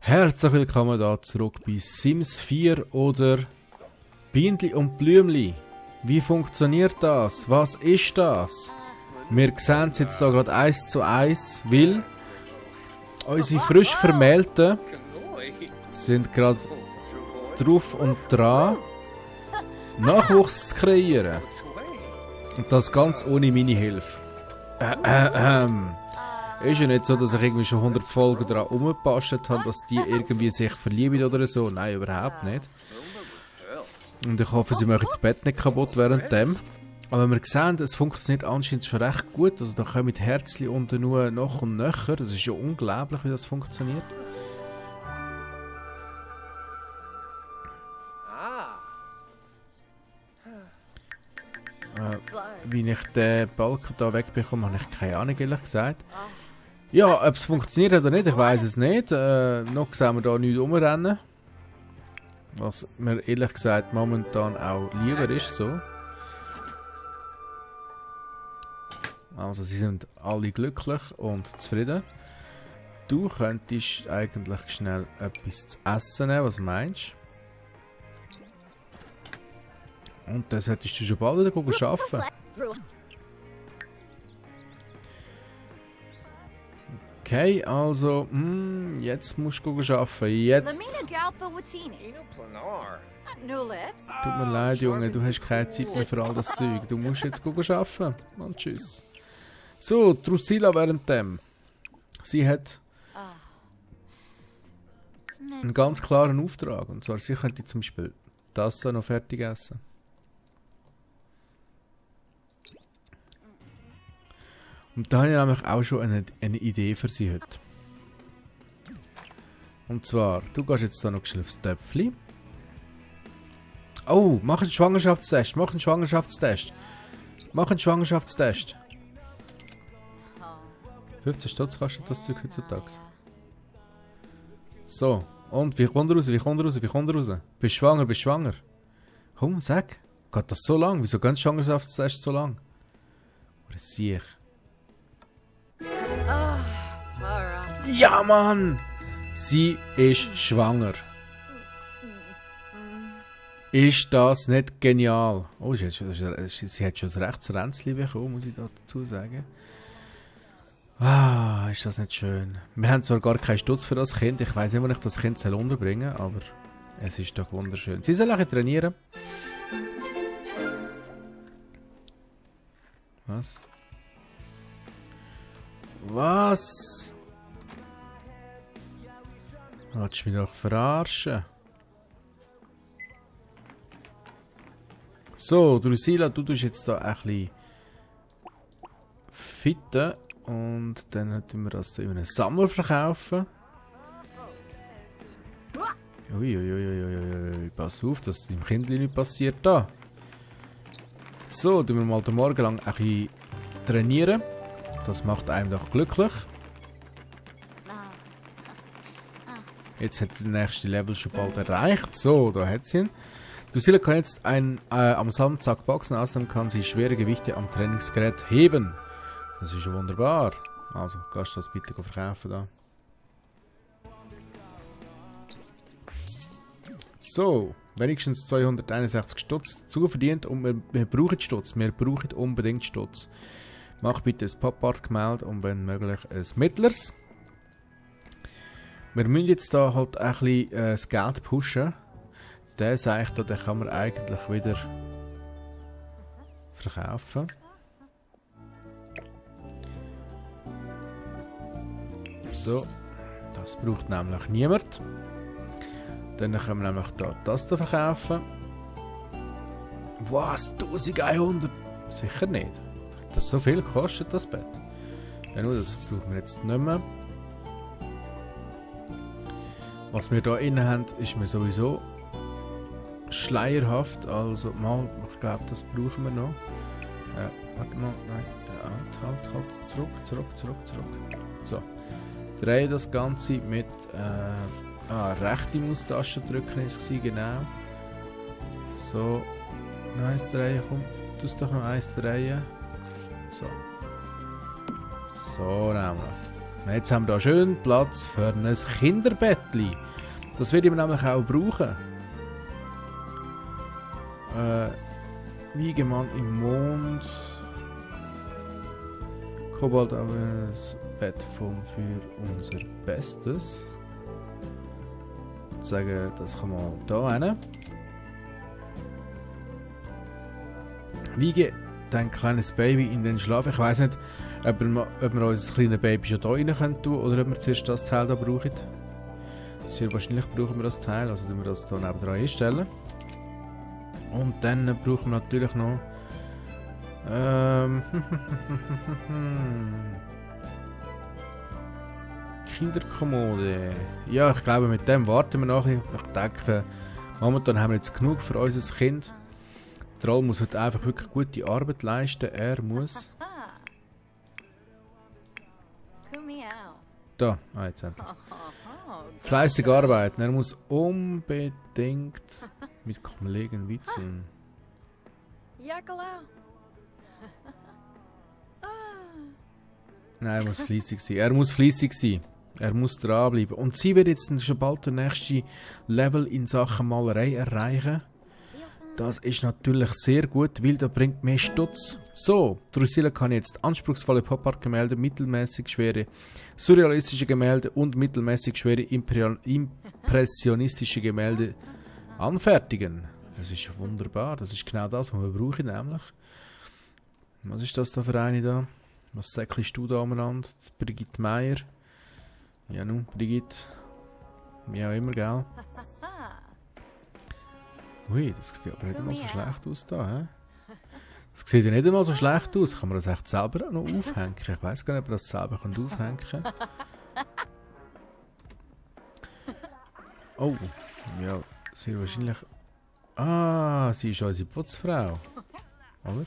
Herzlich willkommen da zurück bei Sims 4 oder Bienli und Blümli. Wie funktioniert das? Was ist das? Wir sehen es jetzt da gerade 1:1, weil unsere frisch Vermählten sind gerade drauf und dran, Nachwuchs zu kreieren. Und das ganz ohne meine Hilfe. Ist ja nicht so, dass ich irgendwie schon 100 Folgen daran rumgebastelt habe, dass die irgendwie sich verlieben oder so. Nein, überhaupt nicht. Und ich hoffe, sie machen das Bett nicht kaputt währenddem. Aber wir sehen, es funktioniert anscheinend schon recht gut. Also da kommen mit Herzli und nur noch und nöcher. Das ist ja unglaublich, wie das funktioniert. Wie ich den Balken da wegbekomme, habe ich keine Ahnung, ehrlich gesagt. Ja, ob es funktioniert oder nicht, ich weiß es nicht. Noch sehen wir da nichts rumrennen. Was mir ehrlich gesagt momentan auch lieber ist so. Also sie sind alle glücklich und zufrieden. Du könntest eigentlich schnell etwas zu essen nehmen, was meinst du? Und das hättest du schon bald wieder arbeiten. Okay, also, jetzt musst du arbeiten. Jetzt. Tut mir leid, Junge, du hast keine Zeit mehr für all das Zeug. Du musst jetzt arbeiten. Und tschüss. So, Drusilla währenddem. Sie hat einen ganz klaren Auftrag. Und zwar, sie könnte zum Beispiel das da noch fertig essen. Und da habe ich nämlich auch schon eine Idee für sie heute. Und zwar, du gehst jetzt da noch schnell aufs Töpfli. Oh, mach einen Schwangerschaftstest, mach einen Schwangerschaftstest. Mach einen Schwangerschaftstest. 15 Stutz kostet das Zeug heutzutage. So, und wie kommt er raus, wie kommt er raus, wie kommt er raus? Bist schwanger, bist schwanger. Komm, sag. Geht das so lang? Wieso gehen Schwangerschaftstests so lang? Oder sehe ich? Ja, Mann! Sie ist schwanger. Ist das nicht genial? Oh, sie hat schon ein Rechtsränzli bekommen, muss ich dazu sagen. Ah, ist das nicht schön. Wir haben zwar gar keinen Stutz für das Kind. Ich weiss nicht, wo ich das Kind unterbringen soll, aber es ist doch wunderschön. Sie soll auch trainieren. Was? Was? Willst du mich doch verarschen? So, Drusilla, du tust jetzt da ein bisschen fitten und dann tun wir das in einem Sammler verkaufen. Uiuiuiui, pass auf, dass dem Kindli nicht passiert da. So, tun wir mal den Morgen lang ein bisschen trainieren. Das macht einem doch glücklich. Jetzt hat sie das nächste Level schon bald erreicht. So, da hat sie ihn. Drusilla kann jetzt am Sandsack boxen, außerdem kann sie schwere Gewichte am Trainingsgerät heben. Das ist ja wunderbar. Also, kannst du das bitte verkaufen da. So, wenigstens 261 Stutz zuverdient und wir brauchen Stutz. Wir brauchen unbedingt Stutz. Mach bitte ein Pop-Art-Gemälde und wenn möglich ein mittleres. Wir müssen jetzt da halt ein bisschen das Geld pushen. Den sagt da, den kann man eigentlich wieder verkaufen. So, das braucht nämlich niemand. Dann können wir nämlich da das da verkaufen. Was? 1100? Sicher nicht. Das so viel kostet das Bett. Ja, nur das brauchen wir jetzt nicht mehr. Was wir hier innen haben, ist mir sowieso schleierhaft. Also mal, ich glaube, das brauchen wir noch. Warte mal, nein, halt. Zurück. So. Drehe das Ganze mit rechte Maustaste drücken ist es genau. So. Noch eins drehen, komm, tu es doch noch eins drehen. So. So nämlich. Jetzt haben wir da schön Platz für ein Kinderbettli. Das werde ich nämlich auch brauchen. Wiegemann im Mond. Kobalt auf ein Bettform für unser Bestes. Ich sage, das kann man da hin. Wiege dein kleines Baby in den Schlaf. Ich weiss nicht, ob wir unser kleines Baby schon da rein können tun oder ob wir zuerst das Teil da brauchen. Sehr wahrscheinlich brauchen wir das Teil, also tun wir das hier neben dran einstellen. Und dann brauchen wir natürlich noch Kinderkommode. Ja, ich glaube, mit dem warten wir nachher. Ich denke, momentan haben wir jetzt genug für unser Kind. Der Troll muss heute einfach wirklich gute Arbeit leisten. Er muss... Da, jetzt endlich. Fleißig arbeiten. Er muss unbedingt mit Kollegen witzeln. Nein, er muss fleissig sein. Er muss fleissig sein. Er muss dranbleiben. Und sie wird jetzt schon bald den nächsten Level in Sachen Malerei erreichen. Das ist natürlich sehr gut, weil das bringt mehr Stutz. So, Drusilla kann jetzt anspruchsvolle Pop-Art-Gemälde, mittelmäßig schwere surrealistische Gemälde und mittelmäßig schwere impressionistische Gemälde anfertigen. Das ist wunderbar, das ist genau das, was wir brauchen nämlich. Was ist das da für eine da? Was säckelst du da umeinander? Brigitte Meier. Ja nun, Brigitte. Wie auch immer, gell? Ui, das sieht aber nicht einmal so schlecht aus da, hä? Das sieht ja nicht einmal so schlecht aus. Kann man das echt selber noch aufhängen? Ich weiß gar nicht, ob man das selber aufhängen kann. Oh, ja, sehr wahrscheinlich... Ah, sie ist unsere Putzfrau. Oder?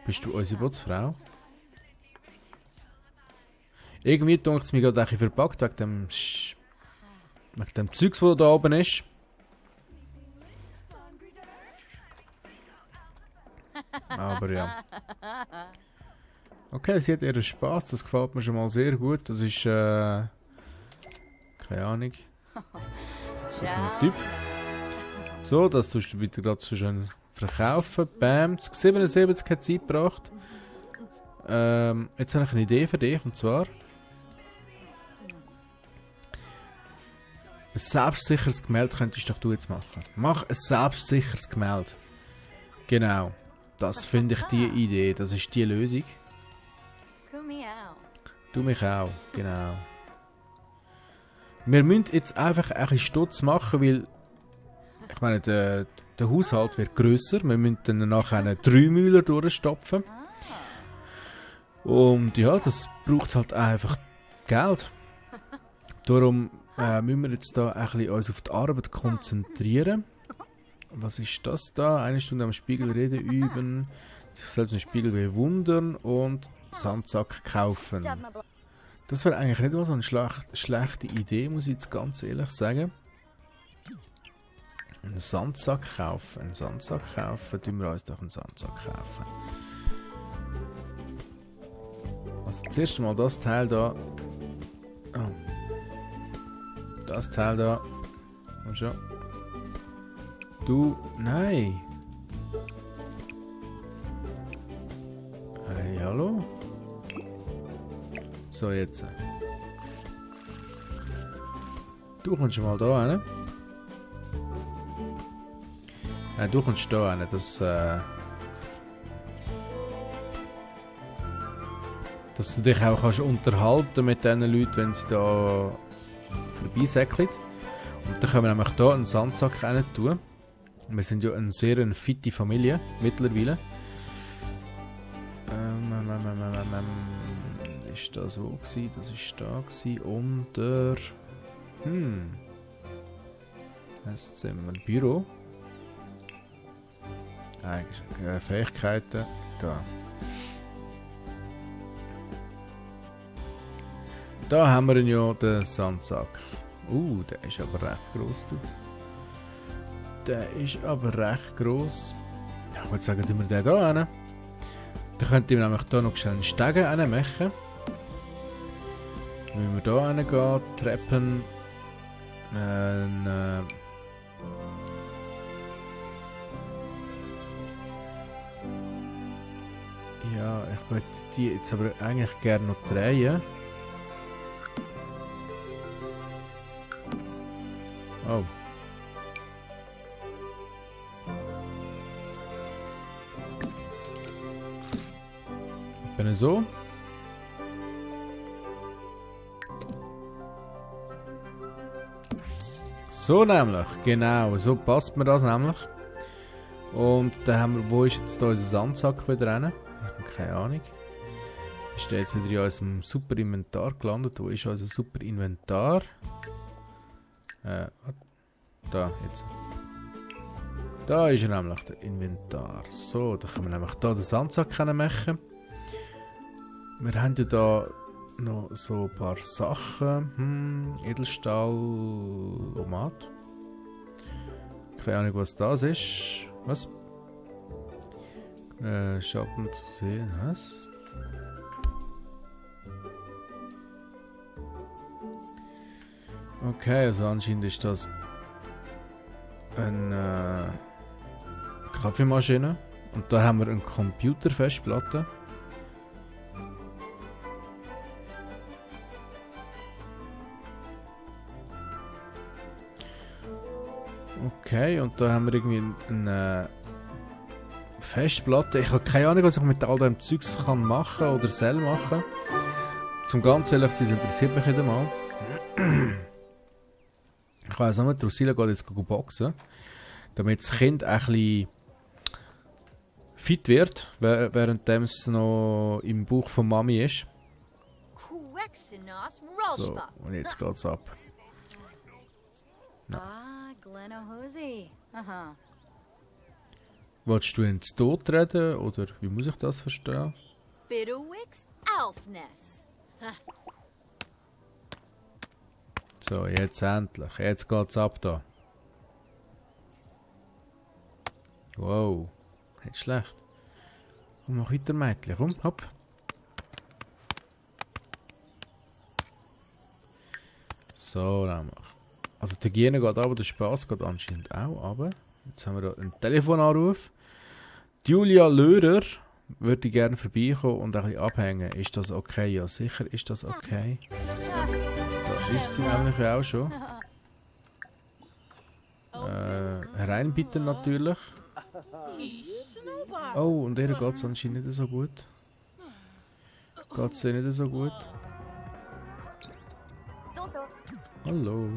Bist du unsere Putzfrau? Irgendwie denkt es mir gerade ein bisschen verpackt wegen dem Zeugs, das da oben ist. Aber ja. Okay, sie hat ihren Spaß, das gefällt mir schon mal sehr gut. Das ist, keine Ahnung. So ein Typ. So, das tust du bitte gerade so schön verkaufen. Bam, 77 hat Zeit gebracht. Jetzt habe ich eine Idee für dich, und zwar... Ein selbstsicheres Gemälde könntest doch du jetzt machen. Mach ein selbstsicheres Gemälde. Genau. Das finde ich die Idee. Das ist die Lösung. Du mich auch. Genau. Wir müssen jetzt einfach ein bisschen Stutz machen, weil... Ich meine, der Haushalt wird grösser. Wir müssen dann nachher 3 Mühler durchstopfen. Und ja, das braucht halt einfach Geld. Darum müssen wir jetzt da ein bisschen uns auf die Arbeit konzentrieren. Was ist das da? 1 Stunde am Spiegel reden üben, sich selbst im Spiegel bewundern und Sandsack kaufen. Das wäre eigentlich nicht mal so eine schlechte Idee, muss ich jetzt ganz ehrlich sagen. Einen Sandsack kaufen. Einen Sandsack kaufen. Tun wir uns doch einen Sandsack kaufen. Also zuerst mal das Teil da. Oh. Das Teil da. Und schon. Du. Nein. Hey, hallo? So, jetzt. Du kommst schon mal da hin. Nein, du kommst da hin. Das, dass du dich auch kannst unterhalten mit diesen Leuten, wenn sie da vorbeisäckeln. Und dann können wir nämlich hier einen Sandsack rein tun. Wir sind ja eine sehr fitte Familie mittlerweile. Ist das wo gewesen? Das ist da gewesen. Unter... Das Zimmer. Büro. Eigentlich Fähigkeiten. Da. Da haben wir ja den Sandsack. Der ist aber recht gross, du. Der ist aber recht gross. Ja, ich würde sagen, tun wir den hier hin. Dann könnte ich nämlich hier noch schnell einen Stegen machen. Wenn wir da reingehen, Treppen. Ja, ich möchte die jetzt aber eigentlich gerne noch drehen. Oh. Bin ich so? So nämlich, genau, so passt mir das nämlich. Und dann haben wir, wo ist jetzt da unser Sandsack wieder rein? Ich habe keine Ahnung. Ist der jetzt wieder in unserem super Inventar gelandet? Wo ist unser super Inventar? Da, jetzt. Da ist er nämlich, der Inventar. So, da können wir nämlich da den Sandsack machen. Wir haben ja da noch so ein paar Sachen. Edelstahl, Omat. Keine Ahnung, was das ist. Was? Schatten zu sehen, was? Okay, also anscheinend ist das eine Kaffeemaschine. Und da haben wir eine Computerfestplatte. Okay, und da haben wir irgendwie eine Festplatte. Ich habe keine Ahnung, was ich mit all dem Zeugs kann machen oder soll machen. Zum ganz ehrlich sein, interessiert mich nicht einmal. Ich weiss nicht, Drusilla geht jetzt boxen, damit das Kind ein bisschen fit wird, während es noch im Bauch von Mami ist. So, und jetzt geht's ab. No. Wolltest du ins Tod reden, oder wie muss ich das verstehen? So, jetzt endlich. Jetzt geht's ab da. Wow. Nicht schlecht. Komm, mach weiter, Mädchen. Komm, hopp. So, nämlich. Also die Hygiene geht aber der Spaß geht anscheinend auch aber. Jetzt haben wir hier einen Telefonanruf. Julia Löhrer würde gerne vorbeikommen und ein bisschen abhängen. Ist das okay? Ja, sicher ist das okay. Da ist sie nämlich auch schon. Reinbitten natürlich. Oh, und ihr geht es anscheinend nicht so gut. Geht es nicht so gut? Hallo.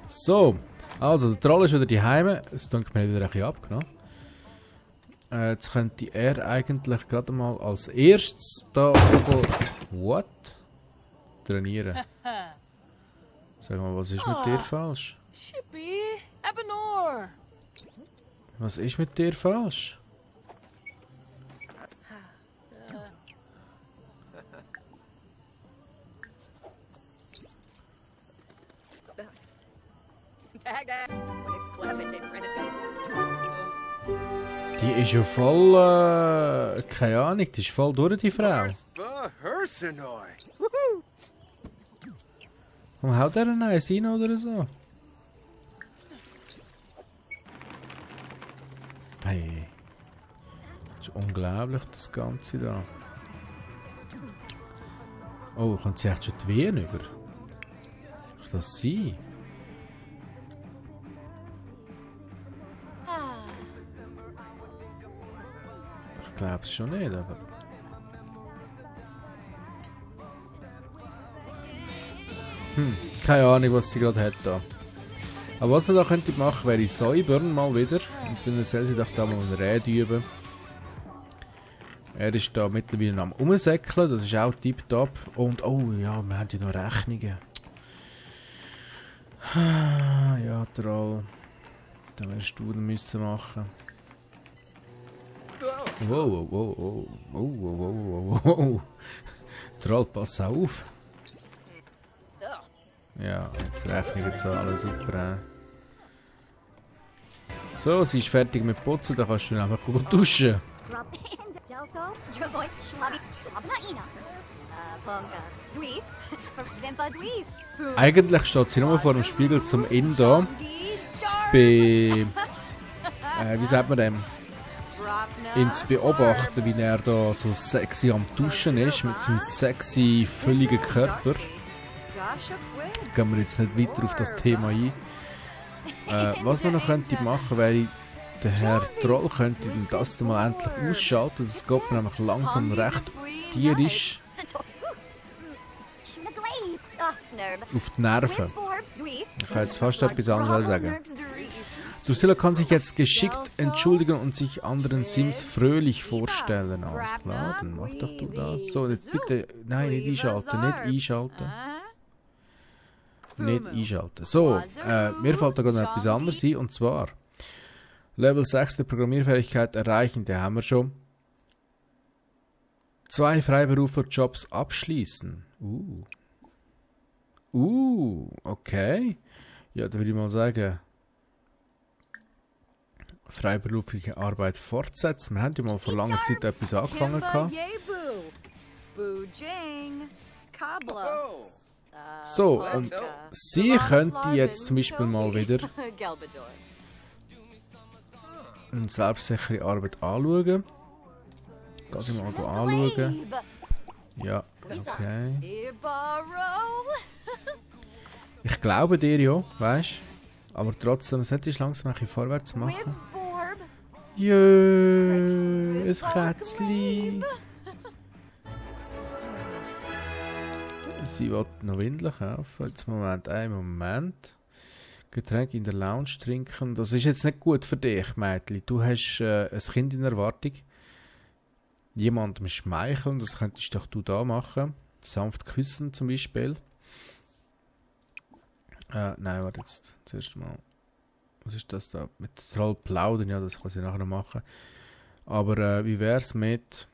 So, also der Troll ist wieder daheim. Es tut mir wieder ein bisschen abgenommen. Jetzt könnte er eigentlich gerade mal als erstes da oben. What? Trainieren. Sag mal, was ist mit dir falsch? Was ist mit dir falsch? Die ist ja voll, keine Ahnung, die ist voll durch, die Frau. Komm, haut er einen eins rein oder so? Hey. Das ist unglaublich, das Ganze da. Oh, kommt sie echt schon die Wehen über? Kann das sein? Ich glaube es schon nicht, aber... keine Ahnung, was sie gerade hat da. Aber was wir da könnte machen, wäre säubern mal wieder. Und dann soll sie doch da mal eine Rede üben. Er ist da mittlerweile am Umsäckeln, das ist auch tipptopp. Und oh ja, wir haben ja noch Rechnungen. Ja, Troll. Da wirst du dann müssen machen. Wow, wow, wow, wow, wow, wow, wow, wow. Troll, pass auf. Ja, jetzt Rechnungen zahlen, super. So, sie ist fertig mit Putzen, dann kannst du einfach gut duschen. Eigentlich steht sie nur vor dem Spiegel zum Inn da. Wie sagt man dem? Ihn zu beobachten, wie er da so sexy am Duschen ist, mit seinem sexy, völligen Körper. Gehen wir jetzt nicht weiter auf das Thema ein. Was man noch könnte machen, wäre, der Herr Troll könnte das mal endlich ausschalten. Das geht mir nämlich langsam recht tierisch auf die Nerven. Ich kann jetzt fast etwas anderes sagen. Drusilla kann sich jetzt geschickt entschuldigen und sich anderen Sims fröhlich vorstellen. Alles klar, dann mach doch du das. So, jetzt bitte, nein, nicht einschalten, nicht einschalten. Nicht einschalten. So, mir fällt da gerade noch etwas anderes ein, und zwar Level 6 der Programmierfähigkeit erreichen, den haben wir schon. 2 Freiberuflerjobs abschließen. Okay. Ja, da würde ich mal sagen, freiberufliche Arbeit fortsetzen. Wir haben ja mal vor langer Zeit etwas angefangen gehabt. So, und sie könnte jetzt zum Beispiel mal wieder eine selbstsichere Arbeit anschauen. Kann sie mal anschauen. Ja, okay. Ich glaube dir ja, weißt du? Aber trotzdem, solltest du langsam ein bisschen vorwärts machen. Jö, ein Kätzchen. Sie will noch Windeln kaufen. Jetzt einen Moment. Getränk in der Lounge trinken. Das ist jetzt nicht gut für dich, Mädchen. Du hast ein Kind in Erwartung. Jemandem schmeicheln, das könntest doch du da machen. Sanft küssen zum Beispiel. Nein, warte jetzt. Zuerst mal. Was ist das da? Mit Troll plaudern, ja, das kann sie nachher noch machen. Aber wie wäre es mit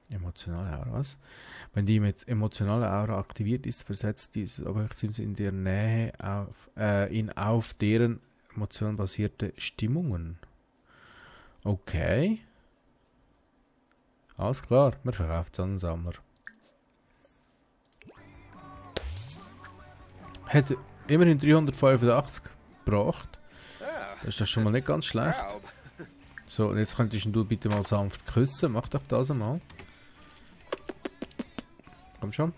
emotionale Aura, was? Wenn die mit emotionaler Aura aktiviert ist, versetzt dieses Objekt in der Nähe auf deren emotionenbasierte Stimmungen. Okay. Alles klar, man verkauft Sonnensammler. Hat immerhin 385 gebracht. Das ist doch schon mal nicht ganz schlecht. So, und jetzt könntest du bitte mal sanft küssen. Mach doch das einmal. Komm schon.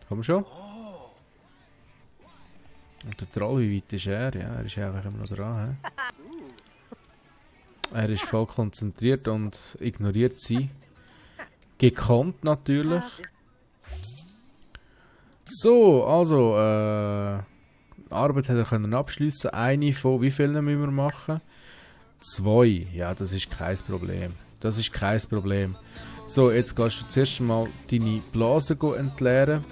Komm schon. Und der Troll, wie weit ist er? Ja, er ist einfach immer noch dran. Er ist voll konzentriert und ignoriert sie. Gekonnt natürlich. So, also, Arbeit hat er können abschliessen. Eine von wie vielen müssen wir machen? 2. Ja, das ist kein Problem. Das ist kein Problem. So, jetzt gehst du zuerst mal deine Blase entleeren.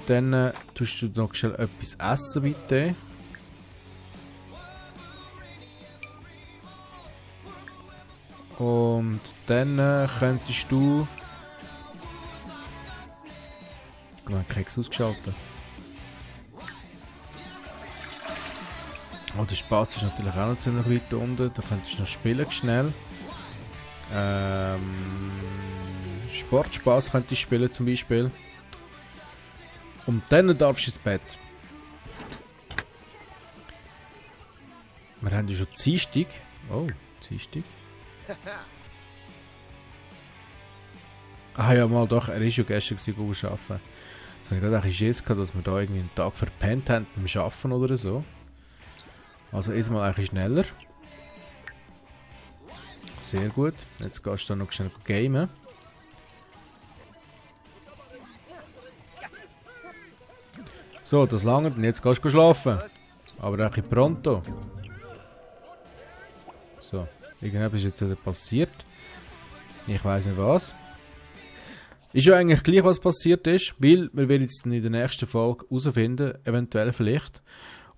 Dann tust du noch schnell etwas essen, bitte. Und dann könntest du... Ich habe Keks ausgeschaltet. Oh, der Spaß ist natürlich auch noch ziemlich weit unten. Da könntest du noch spielen schnell. Sportspaß könntest du spielen zum Beispiel. Und dann darfst du ins Bett. Wir haben ja schon Dienstag. Oh, Dienstag. Ah ja, mal doch, er ist ja gestern arbeiten. Jetzt habe ich gerade Schiss gehabt, dass wir da irgendwie einen Tag verpennt haben beim Arbeiten oder so. Also erstmal eigentlich schneller. Sehr gut. Jetzt gehst du noch schnell gamen. So, das lange und jetzt gehst du schlafen. Aber ein bisschen pronto. So, irgendetwas ist jetzt wieder passiert. Ich weiß nicht was. Ist ja eigentlich gleich, was passiert ist, weil wir werden jetzt in der nächsten Folge herausfinden, eventuell vielleicht.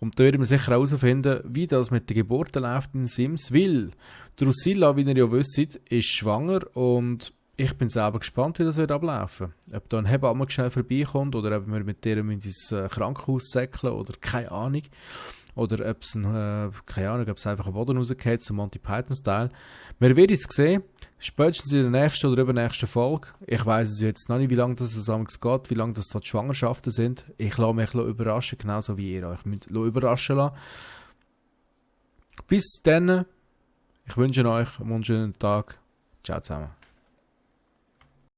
Und da werden wir sicher herausfinden, wie das mit der Geburt läuft in Sims, weil Drusilla, wie ihr ja wisst, ist schwanger und ich bin selber gespannt, wie das wird ablaufen. Ob da ein Hebamme schnell vorbeikommt oder ob wir mit der ins Krankenhaus säckeln oder keine Ahnung. oder ob es keine Ahnung, ob es einfach am Boden rausgeht, so Monty Python-Style. Wir werden es sehen, spätestens in der nächsten oder übernächsten Folge. Ich weiss es jetzt noch nicht, wie lange das geht, wie lange das dort Schwangerschaften sind. Ich lasse mich überraschen, genauso wie ihr euch überraschen lassen. Bis dann, ich wünsche euch einen wunderschönen Tag. Ciao zusammen.